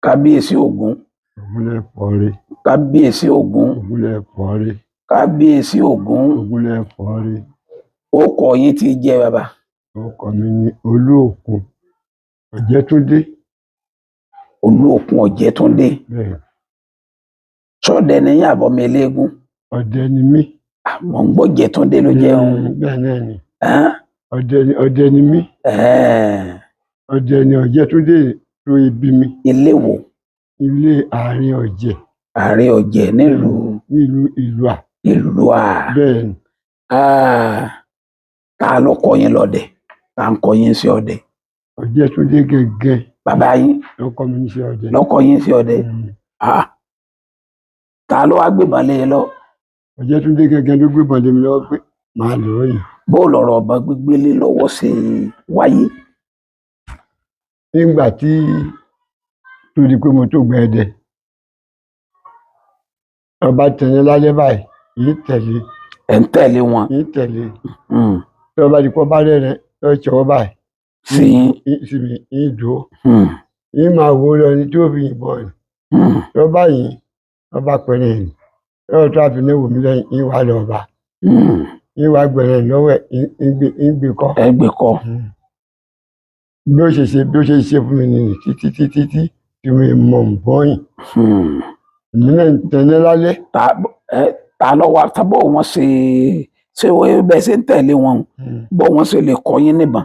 kábíyèsí Ògún. Ògúnlẹ̀fọ́rí. kábíyèsí Ògún. Ògúnlẹ̀fọ́rí. kábíyèsí Ògún. Ògúnlẹ̀fọ́rí. orúkọ yín ti jẹ́ bàbá. Orúkọ mi ni Olúòkun Ọ̀jẹ́túndé. Olúòkun Ọ̀jẹ́túndé. Bẹ́ẹ̀. ṣọdẹ ni yín àbọ̀mọ eléégún? Ọdẹ ni mí. àmọ́ ń gbọ́ Ọ̀jẹ́túndé ló jẹ́ ohun. Bẹ́ẹ̀ náà ni. Ọdẹ ni mí. Ọdẹ ni Ọ̀jẹ́túndé ló bí mi. ilé wo? Ilé Àárín Ọ̀jẹ̀. Àárín Ọ̀jẹ̀ nílùú Ìlúà. Ìlúà. Bẹ́ẹ̀ ni. ta ló kọ́ yín lọ́dẹ? ta ń kọ́ yín sí ọdẹ? Ọ̀jẹ́túndé gẹ́gẹ́. bàbá yín ló kọ́ mi ní sí ọdẹ. ló kọ́ yín sí ọdẹ. ta ló wá gbébọn lé yín lọ? Ọ̀jẹ́túndé gẹ́gẹ́ ló gbébọn lé mi lọ́wọ́ pé màá lọ yìí. bó lọ̀rọ̀ ọba gbígbélé lọ́wọ́ ṣe wáyé? nígbà tí tó di pé mo tó gbẹ ẹdẹ, ọba tẹ̀lé lálẹ́ báyìí yìí tẹ̀lé. ẹ̀ ń tẹ̀lé wọn? yìí tẹ̀lé. tí ọba di pọ́ bá rẹ̀ lọ ṣọwọ́ báyìí. sí mi yìí dúró. yìí máa wò lọ ní tí ó fi yìnbọn rẹ̀. lọ́ba yìí ọba pẹ̀lẹ́ yìí lọ́wọ́ tó àfi léwu mi lẹ́yìn yìí wà lọ́ba. yìí wà gbẹ̀rẹ̀ lọ́wọ́ ẹ̀ ń gbé kọ́. ẹ gbé kọ́. bí ó ṣe ṣe fún mi nìyí títí tí mi mọ̀ ń bọ́yìn. èmi náà ń tẹ̀lé lálẹ́. ta ló wá tábọ̀ wọn ṣe bẹ́ẹ̀ ṣe ń tẹ̀lé wọn bọ́ wọn ṣe lè kọ́ yín níbọn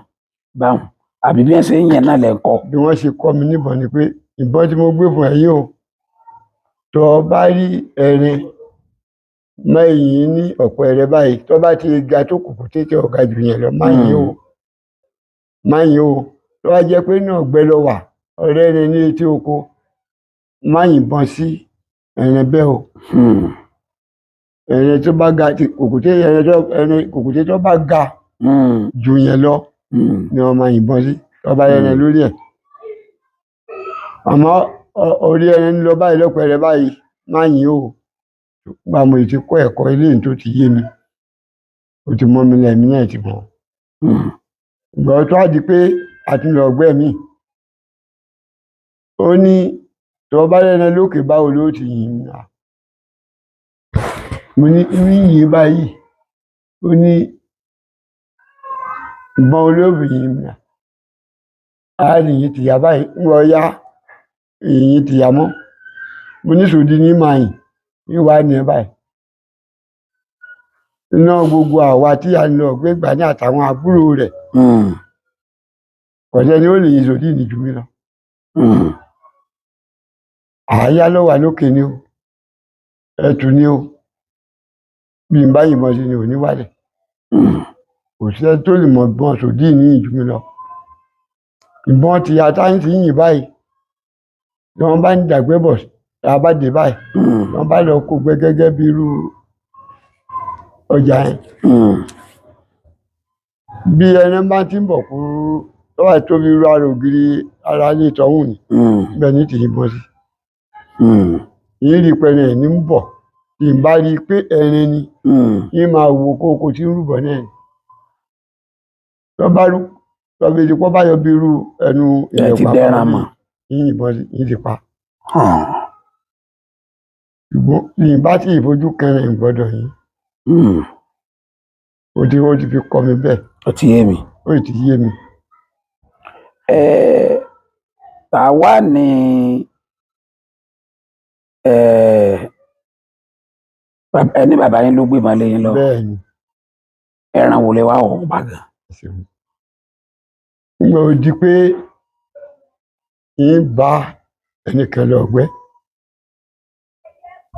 báwọn àbí bí wọ́n ṣe ń yẹn náà lẹ̀ ń kọ́? bí wọ́n ṣe kọ́ mi níbọn ni pé ìbọn tí mo gbé fún ẹ yìí o tó o bá rí ẹrin mẹ́yìn ní ọ̀pọ̀ ẹ̀rẹ́ báyìí tó bá ti ga tó kùkù tètè ọ̀gá jù yẹn lọ máa yìn o tó bá jẹ́ pé náà gbẹ lọ wà ọ̀rẹ́ rẹ ní etí oko má yìnbọn sí ẹ̀rẹ̀ bẹ́ẹ̀ o. ẹ̀rẹ̀ tó bá ga kùkùté tó bá ga jù yẹn lọ ni wọ́n máa yìnbọn sí tó bá ẹ̀rẹ̀ lórí ẹ̀. àmọ́ orí ẹ̀rẹ̀ ń lọ báyìí lọ́pọ̀ ẹ̀rẹ̀ báyìí má yìn o. gba mo ti kọ́ ẹ̀kọ́ ilé tó ti yé mi ó ti mọ́ mi lẹ́mí náà ti mọ̀. ìgbà tó á di pé àtúnlọ̀ ọgbẹ́ mi ó ní tó bá lẹ́nu lókè báwo ló ti yìn mí. mo ní yìn báyìí ó ní ìbọn olóòbí yìn mí. àárín yìí ti yá báyìí ń wọ ya èyí ti yá mọ́. mo ní sòdí ní màá yìn ìwà ni ẹ báyìí. iná gbogbo àwa tí a lọ gbégbá ní àtàwọn àbúrò rẹ̀ kọ̀ọ̀tẹ́ ni ó lè yin sòdí ní jù mí lọ. àáyá ló wà lókè ni o ẹtù ni o bí n bá yìnbọn sí ni ò ní wálẹ̀. kò sí ẹ tó lè mọ ìbọn sòdí ní jù mí lọ. ìbọn ti atáyín ti yìn báyìí ni wọ́n bá ń dàgbé bọ̀ tá a bá dé báyìí wọ́n bá lọ kó gbẹ gẹ́gẹ́ bí irú ọjà yẹn. bí ẹni bá ti ń bọ̀ kúrú tó wà tóbi irú ara ògiri ara ilé ìtọ́hún ni bẹ́ẹ̀ ní ti yìnbọn sí. yìí rí pẹ̀lú ẹ̀ ní ń bọ̀ tí n bá rí i pé ẹrin ni yìí máa wo kókó tí ń rúbọ náà ni. tó bá rú tọ́bi ìdíkọ́ bá yọ bí irú ẹnu ìyẹ̀pá pàmò yìí yìnbọn sí yìí ti pa. ṣùgbọ́n ní bá tí ìfojú kẹrin ìgbọ́dọ̀ yìí ó ti fi kọ́ mi bẹ́ẹ̀. ó ti yé mi. ó ti yé mi. tàwa ni ẹni bàbá yín ló gbébọn lé yín lọ. bẹ́ẹ̀ ni. ẹran wo lè wá ọ̀hún bá gan. nígbà ó di pé yín bá ẹnìkan lọ gbẹ́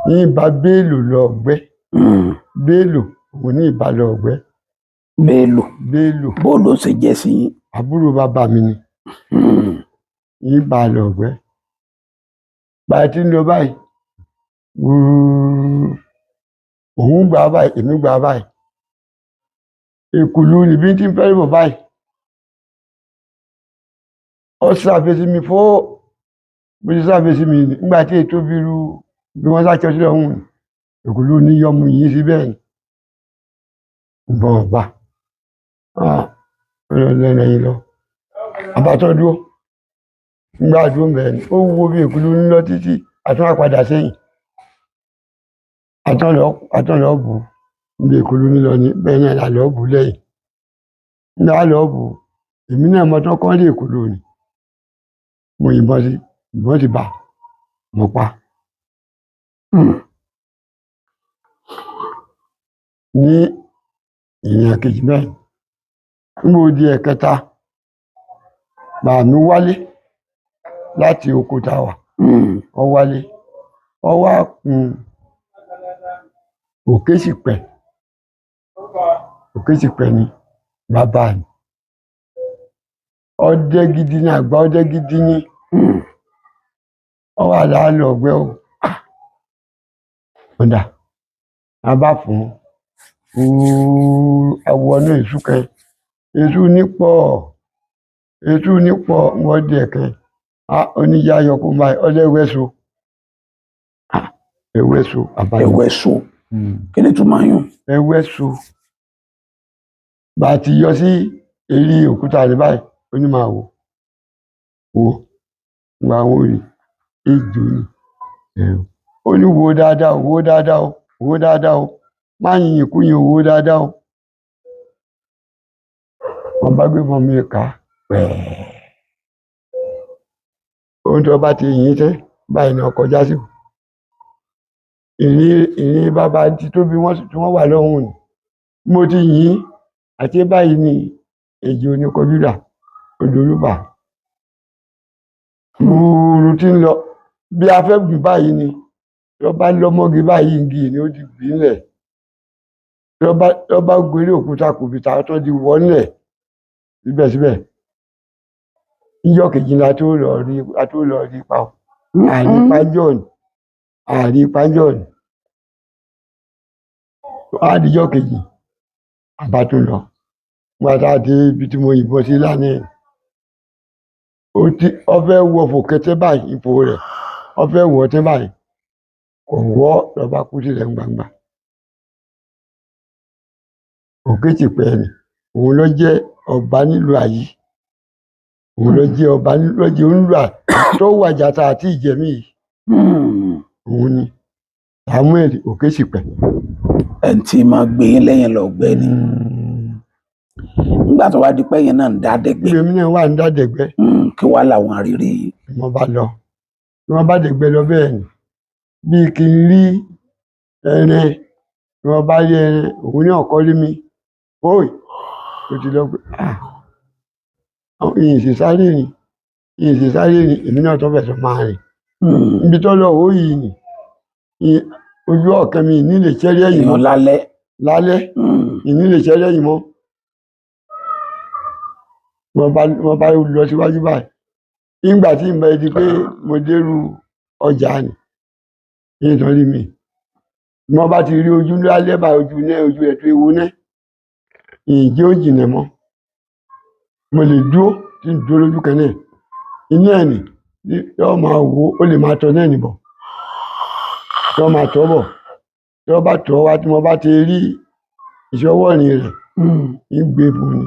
yín bá Bello lọ gbẹ́. Bello òun ní ìbá lọ gbẹ́. Bello bó ló ṣe jẹ́ sí yín? àbúrò bàbá mi ni. yín bá lọ gbẹ́. báyìí tí ń lọ báyìí òun gbà báyìí èmi gbà báyìí èkùlù níbi tí ń fẹ́ bọ̀ báyìí ó ṣàfẹ́sí mi fó bó ṣe ṣàfẹ́sí mi nígbà tí ètò bí irú bí wọ́n sá kẹ́sí ọ̀hún èkùlù ní yọmú yìí sí bẹ́ẹ̀ ni ìbọn ọ̀gbà lẹ́nu ẹ̀yìn lọ àbátọ́ dúró nígbà tó mẹ́rin ó wúwo bí èkúlú ń lọ títí àtún àpadà sẹ́yìn àtún lọ bù bí èkúlú ń lọ ní bẹ́ẹ̀ náà là lọ bù lẹ́yìn nígbà lọ bù èmi náà mọ tán kọ́ lé èkúlú ni mo yìnbọn sí ìbọn ti bà mo pa ní ìyẹn kejì bẹ́ẹ̀ nígbà ó di ẹ̀kẹta bàmí wálé láti oko tá wà ọ wálé ọ wá kun Òkèsìpẹ̀ ni bàbá ni ọdẹ gidi ní àgbà ọdẹ gidi ní ọ wà láàlọ ọgbẹ o ọdà a bá fún àwọn èṣù kan èṣù nípọ̀ wọ́n dé ẹ̀kan oníyá ayọkùn báyìí ọdẹ ẹwẹ́so àbáyọ ẹwẹ́so kí ni túmọ̀ yún ẹwẹ́so bá ti yọ sí eré òkúta rẹ báyìí ó ní máa wò gba àwọn òrì èjò ni ó ní wo dáadáa o má yìnyín kú yìn owó dáadáa o wọn bá gbé mọ mi kà pẹ́ẹ́ ohun tó bá ti yìn tẹ́ báyìí ní ọkọ̀ jásí ìrìn bàbá ti tó bí wọ́n wà lọ́hùn ni mo ti yìn àti báyìí ni èjì oníkọjúdà odòrúbà rúurú tí ń lọ bí afẹ́gùn báyìí ni tó bá lọ́mọ́gi báyìí ń gi ni ó ti gbì ńlẹ̀ tó bá gbélé òkúta kò fi ta tó di wọ́ ńlẹ̀ síbẹ̀síbẹ̀ níjọ́ kejìlá tó lọ rí pa àrípájọ́ ni àdíjọ́ kejì àbá tó lọ gbàtà àti ibi tí mo yìnbọn sí lánàá ọfẹ́ wọ fòkẹtẹ báyìí ipò rẹ̀ ọfẹ́ wọ tẹ́ báyìí kò wọ́ lọ́ba kú sílẹ̀ gbangba Òkèsìpẹ̀ ni òun ló jẹ́ ọba nílùú Àyí òun ló jẹ́ ọba lọ́jẹ́ onílù tó wàjà tá àti ìjẹmí yìí òun ni Samuel Òkèsìpẹ̀ ẹni tí máa gbé yín lẹ́yìn lọ gbẹ́ ni nígbà tó wá di pé yẹn náà ń dá dẹ̀gbẹ́ èmi náà wà ń dá dẹ̀gbẹ́ kí wàá làwọn àrírí wọ́n bá lọ wọ́n bá dẹ̀gbẹ́ lọ bẹ́ẹ̀ ni bíi kí n rí ẹran wọ́n bá rí ẹran òun ní ọ̀kọ́ rí mi óì ó ti lọ pé ìyìn sì sáré ni èmi náà tó fẹ̀sọ̀ máa rìn ibi tó lọ ó yìí ni ojú ọ̀kan mi ní lè ṣẹ́rí ẹ̀yìn mọ́ lálẹ́ ìní lè ṣẹ́rí ẹ̀yìn mọ́ wọ́n bá lọ síwájú báyìí nígbà tí ìmọ̀ ẹni pé mo dérú ọjà ni nítorí mi wọ́n bá ti rí ojú lálẹ́ bá ojú ẹ̀ tó ewu náà ìjẹ́ ó jìnà mọ́ mo lè dúró tí ń dúró lójú kan náà inú ẹ̀ nì yóò máa wo ó lè máa tọ́ náà nìbọ̀ yóò máa tọ́ bọ̀ tí wọ́n bá tọ́ wá tí wọ́n bá ti rí ìṣọwọ́ rìn rẹ̀ ń gbé fún ni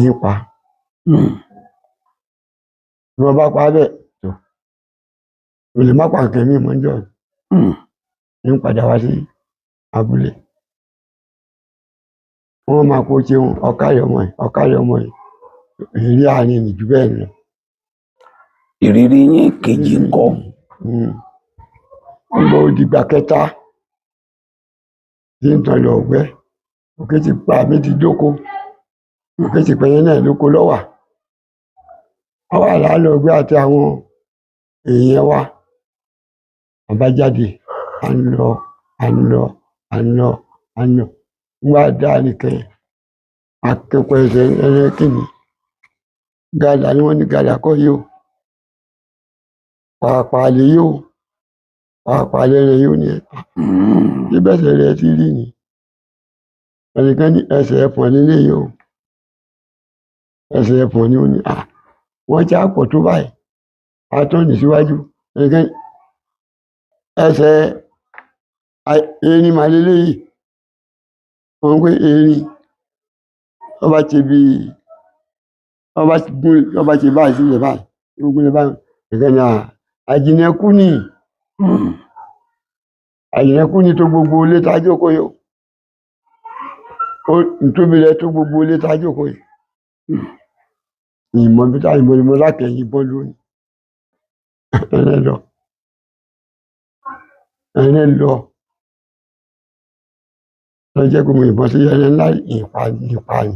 nípa tí wọ́n bá pa bẹ́ẹ̀ tó o lè má pa nǹkan mi mọ́ jọ ń padà wá sí abúlé wọ́n máa kó ṣeun ọ̀kárẹ̀ ọmọ ẹ̀ ìrírí àárín ìjù bẹ́ẹ̀ lọ. ìrírí yín kejì ńkọ́. Nígbà ó dìgbà kẹta tí ń tàn lọ ọ̀gbẹ́ Òkèsìpẹ̀ mi ti dóko Òkèsìpẹ̀ yẹn náà lóko lọ́wà wọ́n wà láàlọ́ ọ̀gbẹ́ àti àwọn èèyàn wa àbájáde à ń lọ nígbà dáa nìkan akẹ́kọ̀ọ́ ẹsẹ̀ ẹ̀rẹ́ kìíní gàdà ni wọ́n ní gàdà kọ́ yìí o pàápàá lè yìí o pàápàá lẹ́rẹ̀ yìí o ní bí bẹ́sẹ̀ rẹ̀ ti rí ni ẹnìkan ní ẹsẹ̀ ẹ̀fọ̀n nílé yìí o ẹsẹ̀ ẹ̀fọ̀n ni ó ní wọ́n já pọ̀ tó báyìí atọ́nì síwájú ẹnìkan ẹsẹ̀ erin màá lélẹ́ yìí wọ́n ń pè erin wọ́n bá ti bí wọ́n bá ṣe báyìí sílẹ̀ báyìí wọ́n gúnlẹ̀ báyìí ẹ̀kẹ́ ni àjìnẹ́kú ni àjìnẹ́kú ni tó gbogbo ilé tá a jókòó yìí nítorí rẹ tó gbogbo ilé tá a jókòó yìí ìmọ̀ bí táyì mo lákẹ̀yìn bọ́ lónìí ẹ̀rẹ́ lọ lọ jẹ́ pé mo ìbọn sí ẹran ńlá ìpa ni.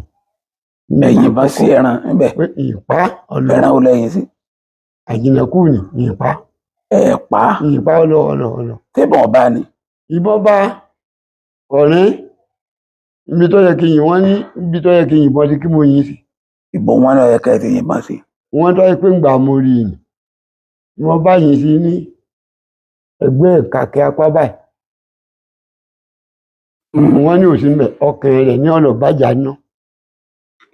ẹ̀yìn bá sí ẹran níbẹ̀ pé ìpa ẹran ò lẹ́yìn sí. àjìnàkú ni ìpa. ẹ̀pá ìpa ọlọ. tébọn ọba ni. ìbọn bá ọ̀rẹ́ ibi tó yẹ kí yìn wọ́n ní ibi tó yẹ kí yìnbọn sí kí mo yìn sí. ìbọn wọn náà yẹ ká ẹ ti yìnbọn sí. wọ́n tó yẹ pé ń gbà mo rí i ni wọ́n bá yìn sí ní ẹgbẹ́ kàkẹ́ apá báyìí. wọ́n ní òsì mbẹ ọkàn rẹ̀ ní ọ̀nà bàjá ná.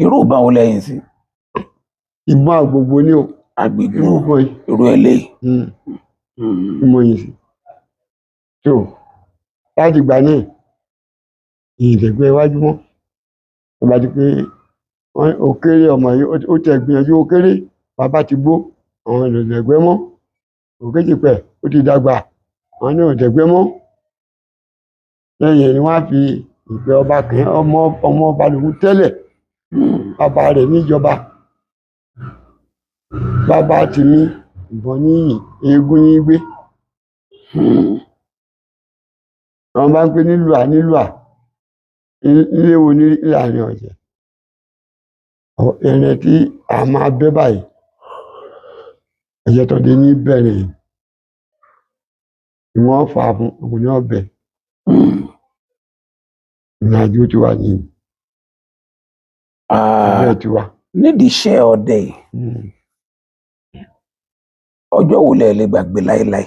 irú ìbọn wo lẹ́yìn sí. ìbọn àgbògbò ní o. àgbègbè irú eléyìí. mo yìn sí. tó láti gbà náà ìdẹ̀gbẹ́ iwájú mọ́ wọ́n bá ti pé ó kéré ọmọ yìí ó tẹ̀ gbìyànjú ó kéré bàbá ti gbó àwọn ìdẹ̀gbẹ́ mọ́ òkè ti pẹ̀ ó ti dàgbà àwọn ní ìdẹ̀gbẹ́ mọ́. lẹ́yìn ni wọ́n á fi ìgbẹ́ ọba kàn ọmọ ọba lòun tẹ́lẹ̀ bàbá rẹ̀ níjọba bàbá ti mí ìbọn níyìn eégún ní gbé. wọ́n bá ń pè nílùú nílé wo ní láàrin ọ̀jẹ̀ ẹ̀rẹ̀ tí a máa bẹ́ báyìí ẹ̀jẹ̀ tọ́dé ní bẹ̀rẹ̀ ìwọ̀n fà fún òun ní ọbẹ̀. ìrìnàjò ti wà ní ìbẹ̀ ti wà. nídìí iṣẹ́ ọdẹ yìí ọjọ́ wo lẹ lè gbàgbé láéláé.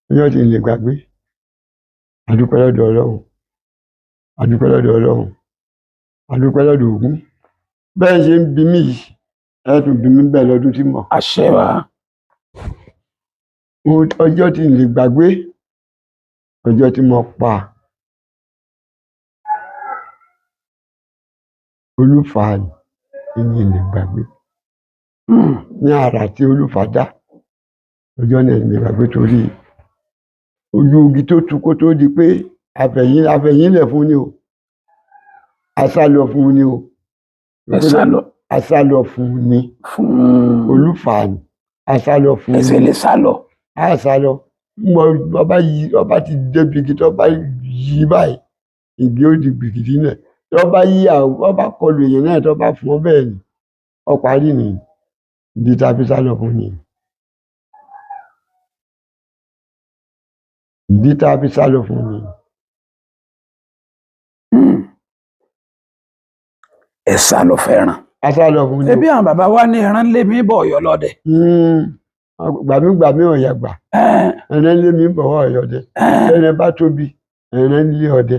ọjọ́ tí n lè gbàgbé adúpẹ́ lọ́dọ̀ Ọlọ́run adúpẹ́ lọ́dọ̀ Ọlọ́run adúpẹ́ lọ́dọ̀ Ògún bẹ́ẹ̀ ṣe ń bí mí yìí ẹ tún bí mí bẹ́ẹ̀ lọ́dún tí mọ̀. àṣẹ wa. ọjọ́ tí n lè gbàgbé ọjọ́ tí mo pa Olúfà ní lè gbàgbé ní àrà tí Olúfà dá ọjọ́ náà lè gbàgbé torí ojú igi tó tu kó tó di pé afẹ̀yìnlẹ̀ fún ni o asálọ fún ni o asálọ fún ni fún Olúfà ní asálọ fún ni ẹsẹ̀ lè sálọ. asálọ mọ ọba ti débi igi tó bá yí báyìí igi ó di gbìgìdì náà tó bá yí ọba kọlu èèyàn náà tó bá fún ọ bẹ́ẹ̀ ni ọ parí ni ìdí tàbí sálọ fún ni. ìdí tá a fi sálọ fún mi. ẹ sálọ fẹ́ràn. a sálọ fún mi. ẹbí àwọn bàbá wa ní ẹran lé mi bọ̀ Ọ̀yọ́ lọ́dẹ. gbàmígbàmí ọ̀yà gbà ẹran lé mi bọ̀ Ọ̀yọ́ dẹ ẹran bá tóbi ẹran lé ọdẹ.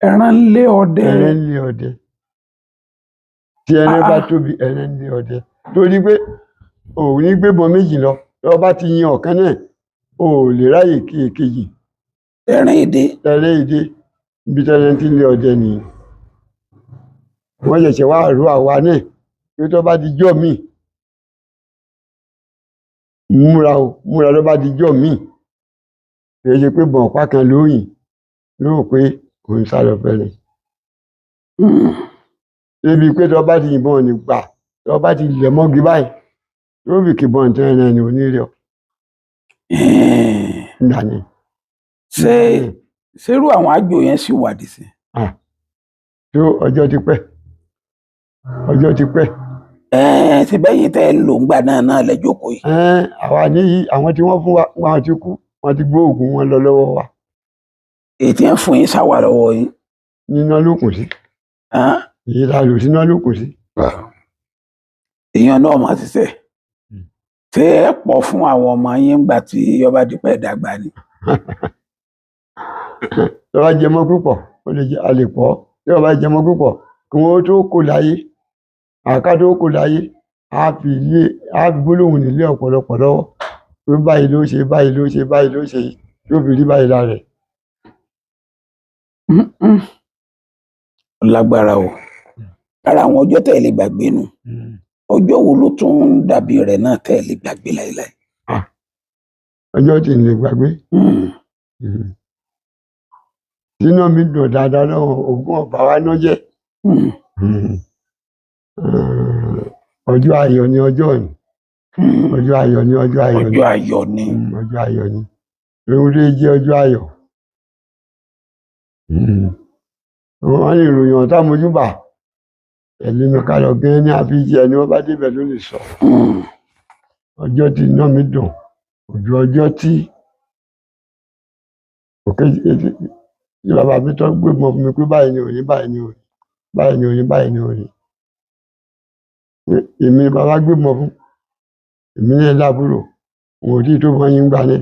ẹran lé ọdẹ. ẹran lé ọdẹ tí ẹran bá tóbi ẹran lé ọdẹ torí pé òun ní gbébọn méjì lọ lọ bá ti yin ọ̀kan náà o ò lè ráyè kí èkejì. ẹ̀rín èdè. ẹ̀rín èdè ibi tẹ́lẹ̀ tí ń lé ọdẹ nìyí. wọ́n ṣẹ̀ṣẹ̀ wá rú àwa náà pé tó bá di jọ́ míì múra ló bá di jọ́ míì kì í ṣe pé bọ̀n ọ̀pá kan lóyìn lóò pé kò ń sálọ fẹ́rẹ̀. ebi pé tó bá ti yìnbọn ní gbà tó bá ti lẹ̀ mọ́gi báyìí yóò bì kí bọ́n tẹ́ ẹ̀rẹ́ ni onírẹ̀ ọ́. ṣerú àwọn àjò yẹn sì wádìí sí. tó ọjọ́ ti pẹ́ ti bẹ́yìn tẹ́ ẹ lò ń gbà náà lẹ jókòó yìí. àwa níyì àwọn tí wọ́n fún wa wọn ti kú wọn ti gbé oògùn wọn lọ lọ́wọ́ wa. èyí tí ń fún yín sáwà lọ́wọ́ yín. níná ló kù sí. èyí la lò síná ló kù sí. èèyàn náà máa ti sẹ́ ṣé ẹ pọ̀ fún àwọn ọmọ yín ńgbà tí ọba dípẹ́ dàgbà ni. tó bá jẹmọ púpọ̀ ó lè jẹ a lè pọ̀ tí ọba jẹmọ púpọ̀ kí wọ́n tó kó láyé àká tó kó láyé á fi gbólóhùn nílé ọ̀pọ̀lọpọ̀ lọ́wọ́ pé báyìí ló ṣe báyìí ló ṣe báyìí ló ṣe yóò fi rí báyìí lára rẹ̀. lágbára o Ara àwọn ọjọ́ tẹ́ ẹ lè gbàgbé nù. Ọjọ́ wo ló tún dàbí rẹ̀ náà tẹ́ ẹ lè gbàgbé láéláé? Ọjọ́ tí n lè gbàgbé. Tínú mi dùn dáadáa náà Ògún ọ̀bá wa náà jẹ́. Ọjọ́ ayọ̀ ni ọjọ́ ni. Ọjọ́ ayọ̀ ni ọjọ́ ayọ̀ ni. Ọjọ́ ayọ̀ ni. Ọjọ́ ayọ̀ ni. Ewúrẹ́ jẹ́ ọjọ́ ayọ̀. Wọ́n ní ìròyìn ọ̀tá mojúbà. Ẹ̀mí mi ká lọ gẹ́ ní àfíjì ẹni wọ́n bá débẹ̀ ló lè sọ. Ọjọ́ tí iná mi dùn. Ojú ọjọ́ tí bàbá mi tó gbé mọ́ fún mi pé báyìí ni òní, báyìí ni òní, báyìí ni òní, báyìí ni òní. Èmi ni bàbá gbé mọ́ fún. Èmi ní lábúrò. Wọn ò tí tó mọ́ yín gbà náà.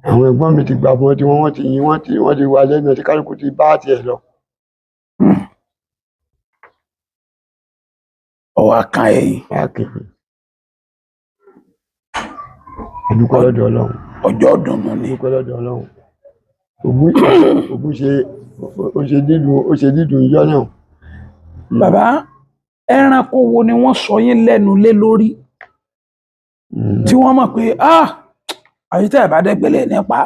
Àwọn ẹ̀gbọ́n mi ti gbà fún tí wọ́n ti yín, wọ́n ti wà lẹ́nu tí kálukú ti bá tiẹ̀ lọ. Ọwọ́ akan ẹ̀yìn. Adúpẹ́ lọ́dọ̀ Ọlọ́run. Ọjọ́ ọdún ni. Adúpẹ́ lọ́dọ̀ Ọlọ́run. Ògún ṣe dídùn ìjọ náà. Bàbá, ẹranko wo ni wọ́n sọ yín lẹ́nu lé lórí tí wọ́n mọ̀ pé àyítẹ́ ìbádẹ́gbẹ́lẹ̀ nípa?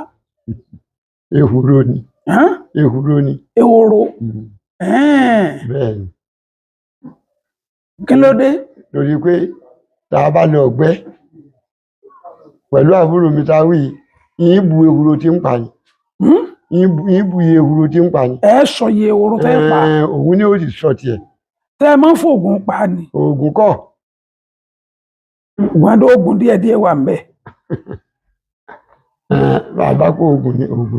Ehoro ni. Ehoro ni. Ehoro. Bẹ́ẹ̀ ni. Kí ló dé? Lórí pé tá a bá lọ ọ̀gbẹ́ pẹ̀lú àbúrò mi ta wí, yín bu ehoro tí ń pa ni. Yín bu ehoro tí ń pa ni. Ẹ sọ iye ehoro tẹ́ pa. Òun ni ó sì sọ tiẹ̀. Tẹ́ ẹ máa ń fògùn pa ni. Ògùn kọ́. Wọ́n dé oògùn díẹ̀díẹ̀ wà ńbẹ̀. Bàbá kó oògùn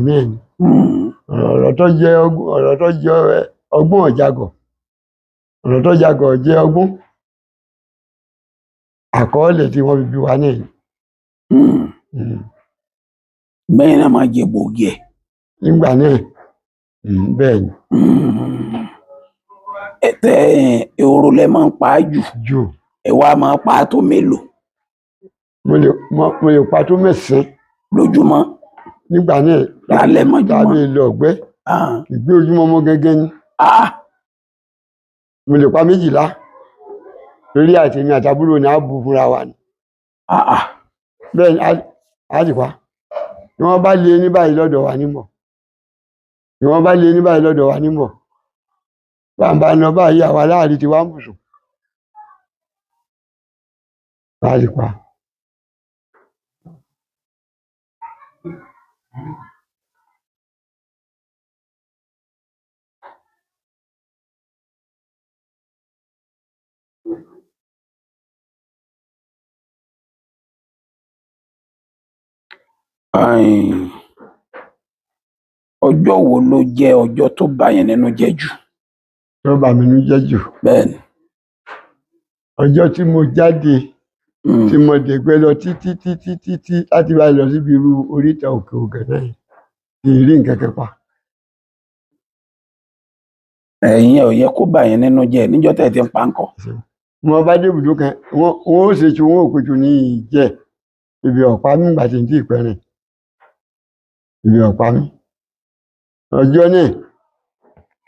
náà ni. Ọ̀rọ̀ tó jẹ́ ọgbọ́n ọ̀jàgọ̀. Ọ̀rọ̀ tó jàgọ̀ jẹ́ ọgbọ́n. Àkọọ́lẹ̀ tí wọ́n fi bí wa náà ni. Bẹ́ẹ̀ náà máa jẹ gbòógì ẹ̀. Nígbà náà bẹ́ẹ̀ ni. Ehoro lẹ máa ń pa á jù. Ẹ wá máa pa á tó mélòó? Mo lè pa tó 9 lójúmọ́. Nígbà náà lálẹ́ mọ́júmọ́ tàbí lọ ọ̀gbẹ́ ìgbé ojúmọ́ mọ́ gẹ́gẹ́ ni. Mo lè pa 12 lórí àtẹ̀mí àtàbúrò ní àbù fúnra wa ni. Bẹ́ẹ̀ ni a ti pa. Ni wọ́n bá lé ní báyìí lọ́dọ̀ wa nímọ̀. Ni wọ́n bá lé ní báyìí lọ́dọ̀ wa nímọ̀. Bàbá lọ báyìí àwa láàrin ti wá ń bùsùn. A ti pa. Ọjọ́ wo ló jẹ́ ọjọ́ tó bá yín nínú jẹ́ jù? Tó bá mi nínú jẹ́ jù. Bẹ́ẹ̀ni. Ọjọ́ tí mo jáde tí mo dẹ̀gbẹ́ lọ títí láti bá lọ síbi irú oríta òkè ògè náà kì í rí nǹkan kan pa. Ẹ̀yin ò yẹ kó bá yín nínú jẹ́ níjọ́ tẹ́ ti ń pa ńkọ́. Mo bá dé ibùdó kan wọ́n ó ṣe tí wọ́n ò péjú ní ìjẹ́ ibi ọ̀pá mi gbà tí ń tí ì pẹ́rìn. Ibi ọ̀pá mi. Ọjọ́ náà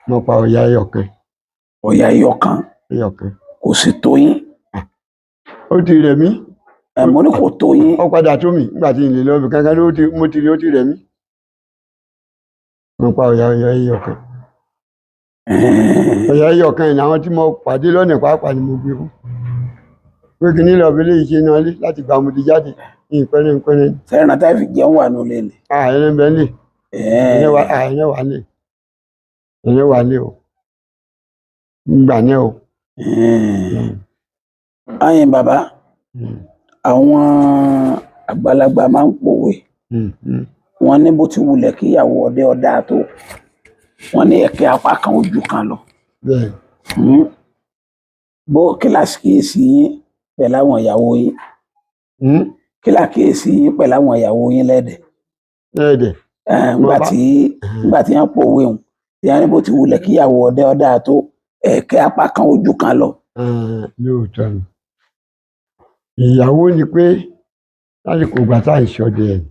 mo pa ọ̀yà ẹyọ̀kan. Ọ̀yà ẹyọ̀kan. Kò sì tó yín. Ó ti rẹ̀ mí. Mo ní kò tó yín. Ó padà tó mi nígbà tí n lè lọ bí kankan mo ti rí ó ti rẹ̀ mí. Mo pa ọ̀yà ẹyọ̀kan. Ọ̀yà ẹyọ̀kan ni àwọn tí mo pàdé lọ́nà pàápàá ni mo gbé fún. Pé kí ní lọ bí lè ṣe náà lé láti gba mo ti jáde ní ìpẹ́rẹ́. Sẹ́rìn àtàrí fi jẹun wà ní olè ni. Ẹ̀rẹ́ bẹ́ẹ̀ lè. Ẹ̀rẹ́ wà lé o. Nígbà náà o. Ayin bàbá, àwọn àgbàlagbà máa ń pòwe. Wọ́n ní bó ti wulẹ̀ kí ìyàwó ọdẹ ọdá tó. Wọ́n ní ẹ̀kẹ́ apá kan ojú kan lọ. Bó kíláàsì kíyèsí yín pẹ̀lú àwọn ìyàwó yín. Kíláàsì yín pẹ̀lú àwọn ìyàwó yín lẹ́dẹ̀. Nígbà tí wọ́n pòwe hùn tí wọ́n ní bó ti wulẹ̀ kí ìyàwó ọdẹ ọdá tó ẹ̀kẹ́ apá kan ojú kan lọ. Lóòótọ́ ni. Ìyàwó ni pé lásìkò ìgbà tá à ń ṣọdẹ ẹ̀.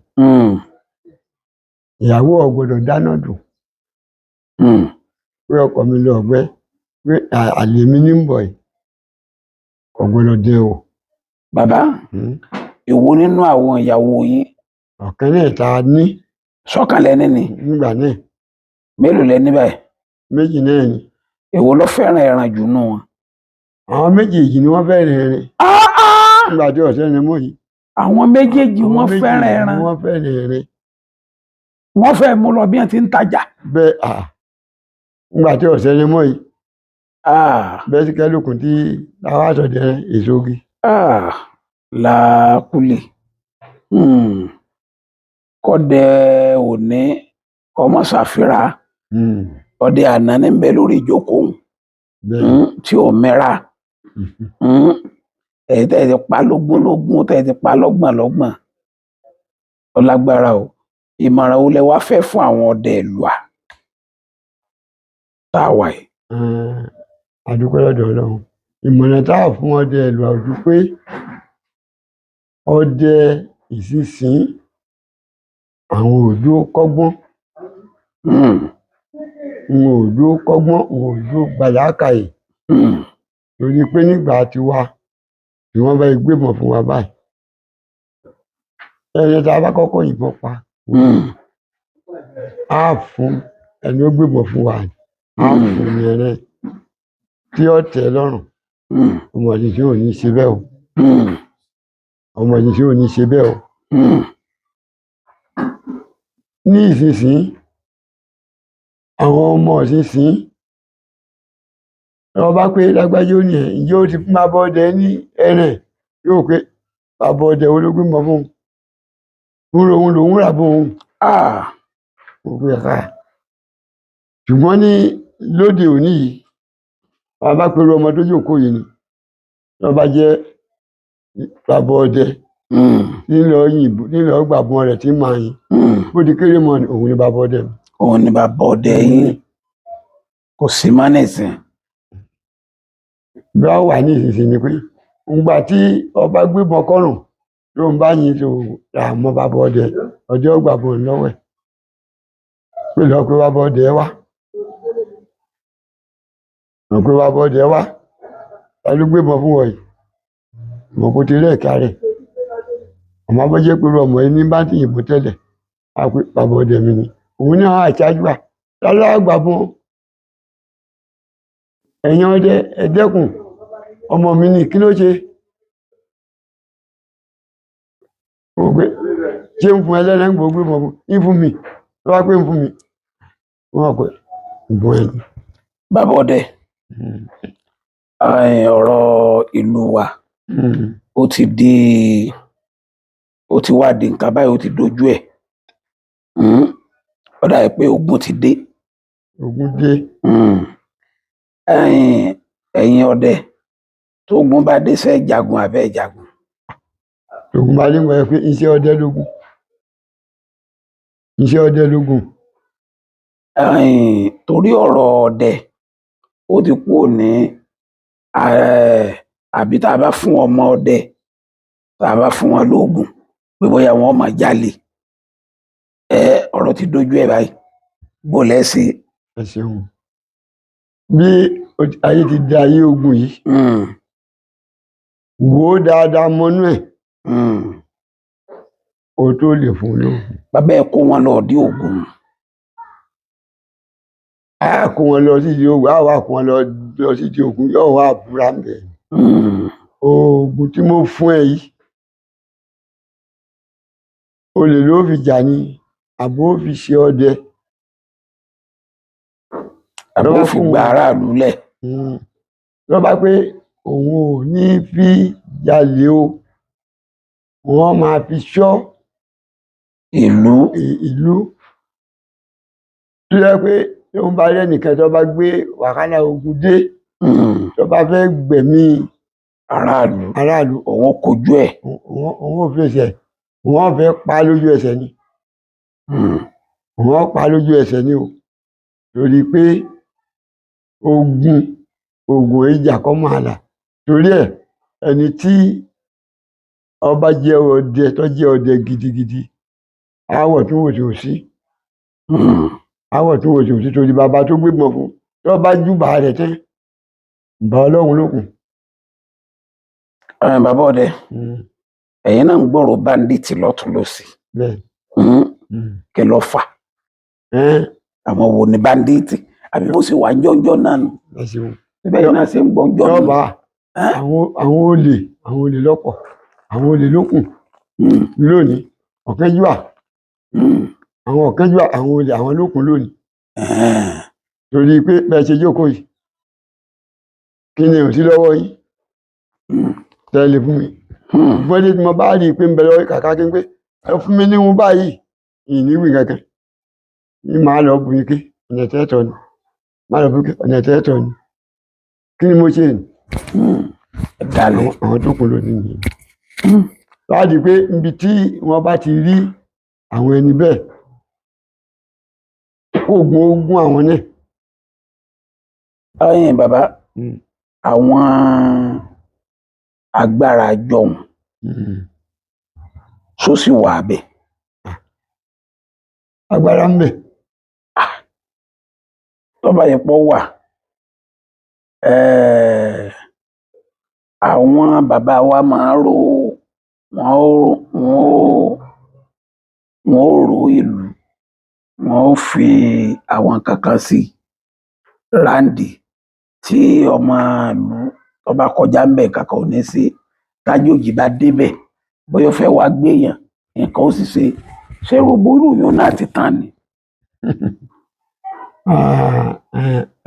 Ìyàwó ò gbọdọ̀ dáná dùn. Pé ọkọ mi lọ ọ̀gbẹ́ pé àlè mi ní ń bọ̀ yìí kò gbọdọ̀ dé o. bàbá èwo nínú àwọn ìyàwó yín ọ̀kan náà tá a ní sọ́kàn lẹ́ni ni nígbà náà mélòó lẹ́ni báyìí méjì náà ni. èwo ló fẹ́ràn ẹran jù nù wọn. àwọn méjèèjì ni wọ́n fẹ́ràn ẹran nígbà tí ọ̀sẹ̀ ni mú yìí. àwọn méjèèjì wọ́n fẹ́ràn ẹran wọ́n fẹ́ràn ẹran. wọ́n fẹ́ mú lọ bí wọ́n ti ń tajà. bẹ́ẹ̀ nígbà tí ọ̀sẹ̀ ni mú yìí. bẹ́ẹ̀ sì kẹ́lùkùn tí àwọn àtọ̀dẹ̀ èso ogi. làákùlì kọ́dẹ òní ọmọ ṣàfihàn ọdẹ àná ní bẹ lórí ìjókòó tí ò mẹ́ra ẹ̀ tẹ́ ẹ ti pa lógún tẹ́ ẹ ti pa lọ́gbọ̀n ọlágbára o. ìmọ̀ràn wo lẹ wá fẹ́ fún àwọn ọdẹ ìlú tá a wà yìí. àdúpẹ́ lọ́dọ̀ Ọlọ́run ìmọ̀ràn tá a fún ọdẹ ìlú àwùjọ pé ọdẹ ìsinsìn àwọn òdó kọ́gbọ́n òdó gbàlákàyè torí pé nígbà tiwa tí wọ́n bá gbébọn fún wa báyìí ẹni tá a bá kọ́kọ́ yìnbọn pa á fún ẹni ó gbébọn fún wa á fún ní ẹrẹ tí ó tẹ́ lọ́rùn. ọmọ yìí tí ò ní ṣe bẹ́ẹ̀ o. ọmọ yìí tí ò ní ṣe bẹ́ẹ̀ o. ní ìsinsìnyí àwọn ọmọ ìsinsìnyí wọ́n bá pé lágbájá ó ní ẹ̀ ǹjẹ́ ó ti fún bàbá ọdẹ ní ẹran yóò pé bàbá ọdẹ ológun mọ fún un òun lòun rà bó òun. ṣùgbọ́n ní lóde òní yìí wọ́n bá pẹ̀lú ọmọ tó jókòó yìí ni wọ́n bá jẹ́ bàbá ọdẹ nílò gbàgbọ́n rẹ̀ tí máa yin bó di kéré mọ́ òun ni bàbá ọdẹ mi. òun ni bàbá ọdẹ yín kò sí má nìsín. bí wọ́n wà ní ìsinsìnyí ni pé ńgbà tí ọba gbébọn kọ́rùn ló ń bá yin tó ra mọ́ bàbá ọdẹ ọjọ́ gbàgbọ́n lọ́wọ́ ẹ̀ pé lọ́ọ́ pé bàbá ọdẹ wá. pé bàbá ọdẹ wá ta ló gbébọn fún ọ yìí mọ̀ kó ti rẹ̀ ẹ̀ka rẹ̀ ọmọ abọ́jẹ́ pé ọmọ ẹni bá ti yìnbọn tẹ́lẹ̀ á pé bàbá ọdẹ mi ni òun ní àwọn àṣáájú à lálẹ́ àgbàbọn ẹ̀yin ọdẹ ẹ̀dẹ́kùn ọmọ mi ní kí ló ṣe ṣé ń fún ẹlẹ́rẹ́ ń gbogbo ìmọ̀ ń fún mi ló wá pé ń fún mi wọ́n pẹ̀ ìbọn ẹni. bàbá ọdẹ ọ̀rọ̀ ìlú wa ó ti wá di nǹkan báyìí ó ti dojú ẹ̀ ó dàbí pé ogun ti dé. ogun dé. ẹ̀yin ọdẹ tógun bá dé sẹ́ jagun àbẹ́ jagun. tógun bá dé wọ́n pé iṣẹ́ ọdẹ lógun. iṣẹ́ ọdẹ lógun. torí ọ̀rọ̀ ọdẹ ó ti kú ní àbí tá a bá fún ọmọ ọdẹ tá a bá fún wọn lóògùn pé bóyá wọn máa jalè ọ̀rọ̀ ti dojú ẹ̀ báyìí bó lẹ́sẹ̀. ẹ ṣeun bí ayé ti di ayé ogun yìí wò ó dáadáa mọ́nú ẹ̀ o tó lè fún un lóògùn. bàbá ẹ kó wọn lọ dí ogun. a kó wọn lọ sí ìdí ogun a wà kó wọn lọ sí ìdí ogun yóò wá àbúrà ń bẹ. oògùn tí mo fún ẹ yìí olè ló fi jà ní àbó fi ṣe ọdẹ. àbó fi gba aráàlú lẹ̀. lọ́ba pé òun ò ní fi jalè o wọ́n máa fi ṣọ́ ìlú tó yẹ pé tó ń bá lẹ́nìkan tó bá gbé wàhálà ogun dé tó bá fẹ́ gbẹ̀mí aráàlú òun kojú ẹ̀. òun ò fèsì ẹ̀ wọ́n fẹ́ pa lójú ẹsẹ̀ ni wọ́n pa lójú ẹsẹ̀ ni o torí pé ogun ìjà kọ́ máa là torí ẹ̀ ẹni tí ọba jẹ́ ọdẹ tó jẹ́ ọdẹ gidigidi àwọ̀ tó wò tí ò sí àwọ̀ tó wò tí ò sí torí bàbá tó gbébọn fún tó bá júbà rẹ̀ tẹ́ bá ọlọ́run lókun. Bàbá ọdẹ ẹ̀yin náà ń gbọ́rọ̀ báńdíìtì lọ́tún lọ́sì bẹ́ẹ̀ kí ló fà àwọn wo ni báńdíìtì àbí bó ṣe wà jọjọ náà nù ẹ ṣeun. síbẹ̀ yìí náà ṣe ń gbọ́njọ́ nù. yọba àwọn olè lọ́pọ̀, àwọn olè lókun lónìí, ọ̀kánjúwà àwọn ọ̀kánjúwà, àwọn olè àwọn lókun lónìí. Torí pé bẹ́ẹ̀ ṣe jókòó yìí, kí ni ò sí lọ́wọ́ yín tẹ́lẹ̀ fún mi. Gbọ́dé tí mo bá rí i pé ń bẹ lọ́wọ́ kàkà kí n pé ẹ fún mi níhun báyìí, ìníwì kankan ní màá lọ bu ike ọ̀nà tẹ́tọ̀ ni, màá lọ bu ike ọ̀nà tẹ́tọ̀ ni. Kí ni mo ṣe ní? Àwọn tó kún lónìí nìyẹn. Láti pé ibi tí wọ́n bá ti rí àwọn ẹni bẹ́ẹ̀, ogun àwọn náà. Ẹ̀yin bàbá, àwọn agbára jọ̀hún só sì wà bẹ́ẹ̀. Agbára ń bẹ. Tó bá yẹ pọ̀ wà, àwọn bàbá wa máa rò wọ́n ó rò ìlú, wọ́n ó fi àwọn kankan sí ráǹdì tí ọmọ ìlú tó bá kọjá ń bẹ̀ kankan ò ní sí. Tájòjì bá débẹ̀ bóyá ó fẹ́ wá gbéyàn nǹkan ó sì ṣe gbogbo irú yóò náà ti tán ni.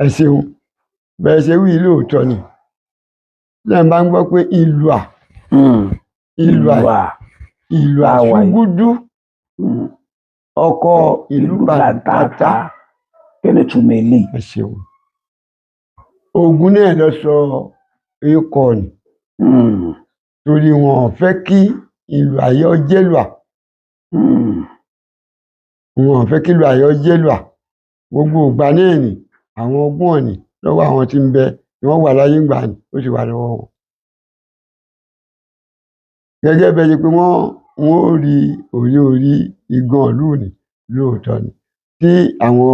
Ẹ ṣeun, bẹ́ẹ̀ ṣe wí lóòótọ́ ni. Lẹ́yìn bá ń gbọ́ pé ìlú àṣùgúdú ọkọ̀ ìlú bàtàtà, kí ni túmọ̀ eléyìí? Ẹ ṣeun. Ògún náà lọ sọ ikọ̀ ni, torí wọn ò fẹ́ kí ìlú Ayọ̀ jẹ́lùà. Wọn ò fẹ́ kí ìlú Ayọ̀ jẹ́lùà. Gbogbo ìgbà náà ni àwọn ogún ọ̀nì lọ́wọ́ àwọn tí ń bẹ ni wọ́n wà láyé ìgbà ni ó sì wà lọ́wọ́ wọn. Gẹ́gẹ́ bẹ́ẹ̀ ni pé wọ́n ó rí orí igan ìlú ni lóòótọ́ ni, tí àwọn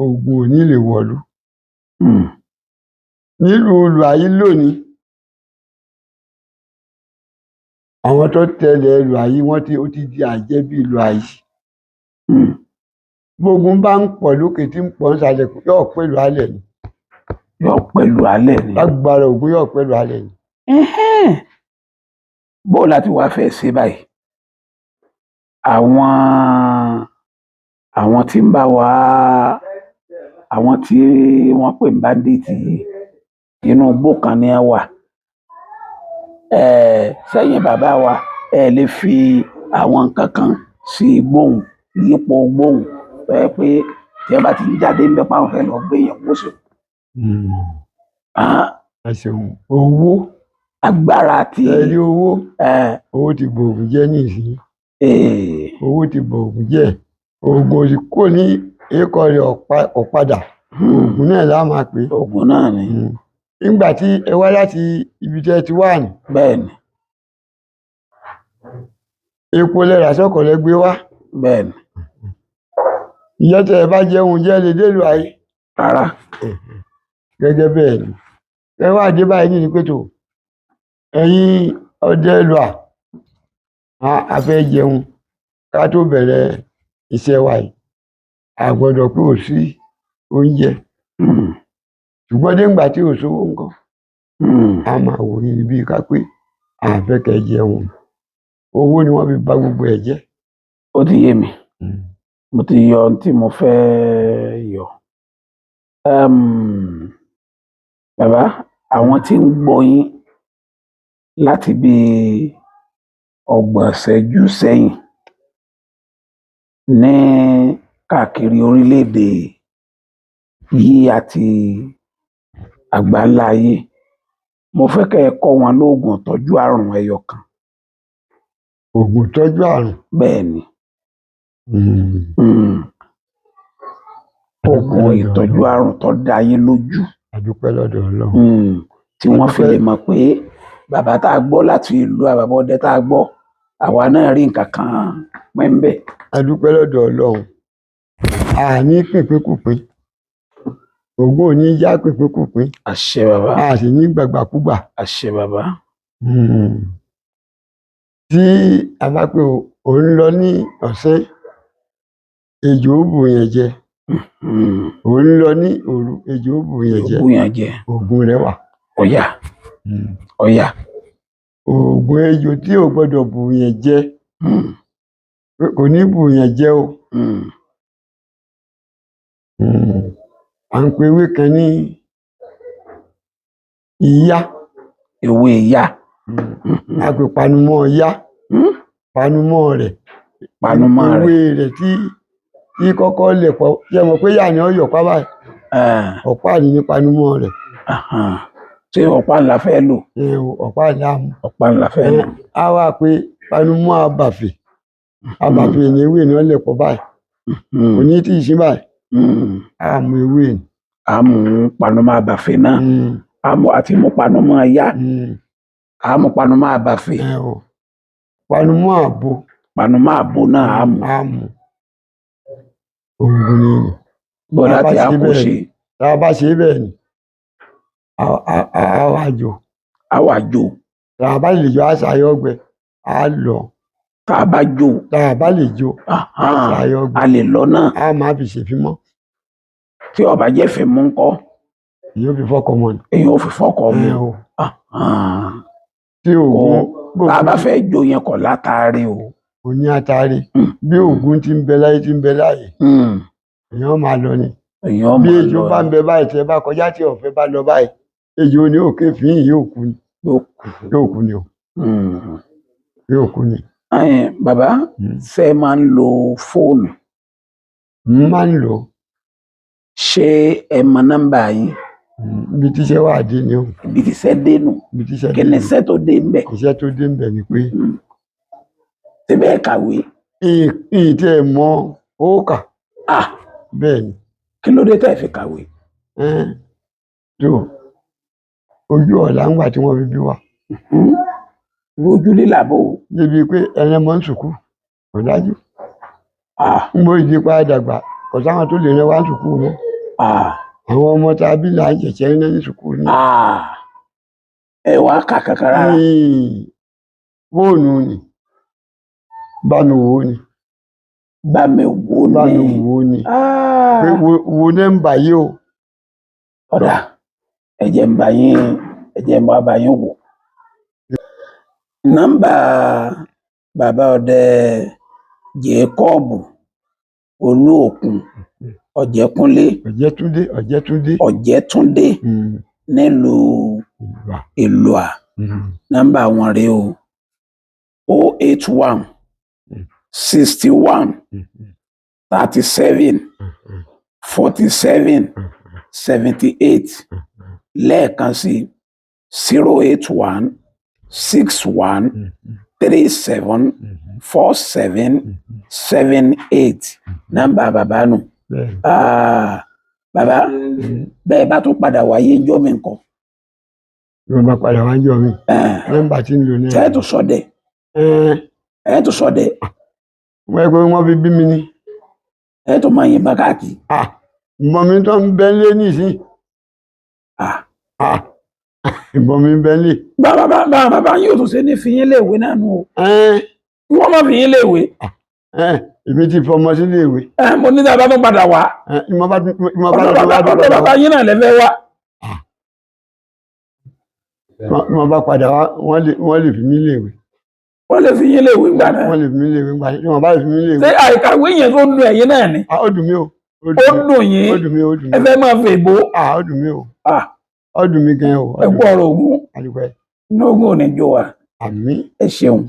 ogun ò ní lè wọ̀lú. Nílùú Ìlú-Ayé lónìí, àwọn tó tẹ̀lé Ìlú-Ayé ó ti di àjẹ́bí Ìlú-Ayé. Gbógun bá ń pọ̀ lókè tí ń pọ̀ ń sàlẹ̀ yóò pẹ̀lú alẹ̀ ni. Yóò pẹ̀lú alẹ̀ ni. Lágbára Ògún yóò pẹ̀lú alẹ̀ ni. Bó láti wá fẹ́ ṣe báyìí, àwọn tí ń bá wa, àwọn tí wọ́n pè ní báńdíìtì inú igbó kan ni ẹ wà. Sẹ́yìn bàbá wa ẹ lè fi àwọn nǹkan kan sí gbóhùn yípo gbóhùn pé tí ẹ bá ti jáde ń bẹ páwọn fẹ́ lọ gbé yẹn kó sí. Ẹ ṣeun. Owó agbára tí ẹ̀rí owó ti bòògùn jẹ́ nísìnyí. Owó ti bòògùn jẹ́. Ògùn òsì kò ní ikọ̀ rẹ̀ ọ̀padà. Ògùn náà lá máa pè é. Ògùn náà ni. Nígbà tí ẹ wá láti ibi tí ẹ ti wà ní. Bẹ́ẹ̀ni. Epo lẹ́rà sọ́kọ̀ lẹ gbé wá. Bẹ́ẹ̀ni. Ìyẹn tẹ́ ẹ bá jẹun jẹ́ lè dé Ìlú-Ayé. Rárá. Gẹ́gẹ́ bẹ́ẹ̀ ni. Ẹ wá dé báyìí ní pẹ̀tọ̀. Ẹ̀yin ọdẹ Ìlú-à, a fẹ́ jẹun ká tó bẹ̀rẹ̀ iṣẹ́ wa yìí. A gbọ́dọ̀ pé ò sí oúnjẹ. Ṣùgbọ́n nígbà tí ò sówó ńkọ́, a máa wò yín bí ká pé a fẹ́ kẹ́ jẹun. Owó ni wọ́n fi bà gbogbo ẹ̀ jẹ́. Ó ti yé mi. Mo ti yọ ohun tí mo fẹ́ yọ. Bàbá, àwọn tí ń gbọ́ yín láti bí 30 ìṣẹ́jú sẹ́yìn ní káàkiri orílẹ̀-èdè yìí àti àgbáńlá ayé, mo fẹ́ kẹ́ ẹ kọ́ wọn lóògùn ìtọ́jú àrùn ẹyọ kan. Ògùn ìtọ́jú àrùn? Bẹ́ẹ̀ ni. Ògùn ìtọ́jú àrùn tó dá yín lójú. A dúpẹ́ lọ́dọ̀ Ọlọ́run. Tí wọ́n fi lè mọ̀ pé bàbá tá a gbọ́ láti ìlú Àbàbà Ọdẹ tá a gbọ́, àwa náà rí nǹkan kan pẹ́ńbẹ́. A dúpẹ́ lọ́dọ̀ Ọlọ́run. Àní pínpínkùpín. Ògún ò ní já pínpín àṣẹ bàbá. a sì ní gbàgbàkúgbà. àṣẹ bàbá. Tí a bá pé òun lọ ní ọ̀sán ejò ó bù yẹn jẹ, òun lọ ní òru ejò ó bù yẹn jẹ, bù yẹn jẹ. Ògún rẹ wà. ọ̀yà ọ̀yà. Ògún ejò tí ò gbọdọ̀ bù yẹn jẹ kò ní bù yẹn jẹ o. À ń pe ewé kan ní ìyá. ewé ìyá. A pè panumọ́ ìyá. Panumọ́ rẹ̀. panumọ́ rẹ̀. ewé rẹ̀ tí kọ́kọ́ lẹ̀ pọ̀ ṣe mọ̀ pé yà ni ó yọ̀ pa báyìí. Ọ̀pá ní panumọ́ rẹ̀. ṣé ọ̀pá ńlá fẹ́ lò? Ọ̀pá ńlá mu. ọ̀pá ńlá fẹ́ lò. A wá pé panumọ́ abàfẹ́. Abàfẹ́ ní ewé ni ó lẹ̀ pọ̀ báyìí. Kò ní tí ì sí báyìí. A mú ewé ni. a mú panumọ́ abàfẹ́ náà. àti mú panumọ́ ìyá. a mú panumọ́ abàfẹ́. Panumọ́ àbo. panumọ́ àbo náà a mú. Ògún ni. bọ́lá tí a kò ṣe. tá a bá ṣe bẹ́ẹ̀ ni a wá jò. a wá jò. tá a bá lè jò a ṣàyọ̀ ọgbẹ a lọ. tá a bá jò. tá a bá lè jò a ṣàyọ̀ ọgbẹ. a lè lọ náà. a máa fi ṣèfimọ́. tí ó bá jẹ́ fímú ńkọ́? èyí ò fi fọ́kọ mọ́ ni. èyí ò fi fọ́kọ mọ́. tí Ògún. tá a bá fẹ́ jò yẹn kọ̀ látàrí o. kò ní àtàrí. bí Ògún ti ń bẹ láyé ti ń bẹ láyé. èèyàn máa lọ ni. bí ejò bá ń bẹ báyìí tẹ bá kọjá tí ọ̀fẹ́ bá lọ báyìí ejò ní òkè fín yóò kú ni. yóò kú ni o. yóò kú ni. bàbá ṣé máa ń lo fóònù? máa ń lò. ṣé ẹ mọ nọ́mbà yín? ibi tíṣẹ́ wà dé ni o. ibi tíṣẹ́ dé nù. kí ni iṣẹ́ tó dé ń bẹ̀? iṣẹ́ tó dé ń bẹ̀ ni pé. síbẹ̀ kàwé. ìtẹ́ ẹ̀ mọ òkà. bẹ́ẹ̀ ni. kí ló dé tẹ́ fi kàwé? tó ojú ọ̀la ń gbà tí wọ́n fi bí wa. ojú lílà bò. débi pé ẹran mọ́ ń sùkú kò dájú. ń bó ìdí pa dàgbà kò sáwọn tó lè rán wá ń sùkú mọ́. àwọn ọmọ tá a bí là ń ṣẹ̀ṣẹ̀ ń rán ní sùkú ni. ẹ wá kà kankan rárá. fóònù ni bá mi wò ó ni. bá mi wò ó ni. bá mi wò ó ni. pé wo nọ́mbà yìí o. ọ̀dà ẹ̀jẹ̀ ń bá yín wò. nọ́mbà bàbá ọdẹ Jèkọ́ọ̀bù Olúòkun Ọ̀jẹ̀túndé nílùú Ìlúà. nọ́mbà wọn rèé o 081 61 37 47 78 lẹ́ẹ̀kan sí 081 61 37 47 78 nọ́mbà bàbá nù. bàbá bẹ́ẹ̀ bá tún padà wáyé ńjọ́ mi nǹkan. yóò bá padà wá ńjọ́ mi. nọ́mbà tí ń lò ní. ẹ̀ tó sọdẹ. ẹ̀ tó sọdẹ. wọ́n pé wọ́n fi bí mi ni. ẹ̀ tó máa yìnbọn káàkiri. ìbọn mi tó ń bẹ́ lé nísìn. ìbọn mi ń bẹ́ lé. bàbá yóò tún ṣe ní fìyín léèwé náà nù o. wọ́n má fìyín léèwé. èmi ti fọmọ sí léèwé. mo ní dábàá tó padà wá. ọ̀dọ̀ bàbá yín náà lẹ́fẹ̀ẹ́ wá. wọ́n bá padà wá wọ́n lè fi mí léèwé. wọ́n lè fi yín léèwé gbà náà. wọ́n lè fi mí léèwé gbà náà. wọ́n bá lè fi mí léèwé. ṣé àìkàwé yẹn tó dùn ẹ̀yin náà ni. ó dùn mí o. ó dùn yín. ó dùn mí o. ẹ fẹ́ máa fè bó. ó dùn mí o. ó dùn mí gan o. ẹ kú ọ̀rọ̀ Ògún. inú Ògún ò ní jó wa. àmín. ẹ ṣeun.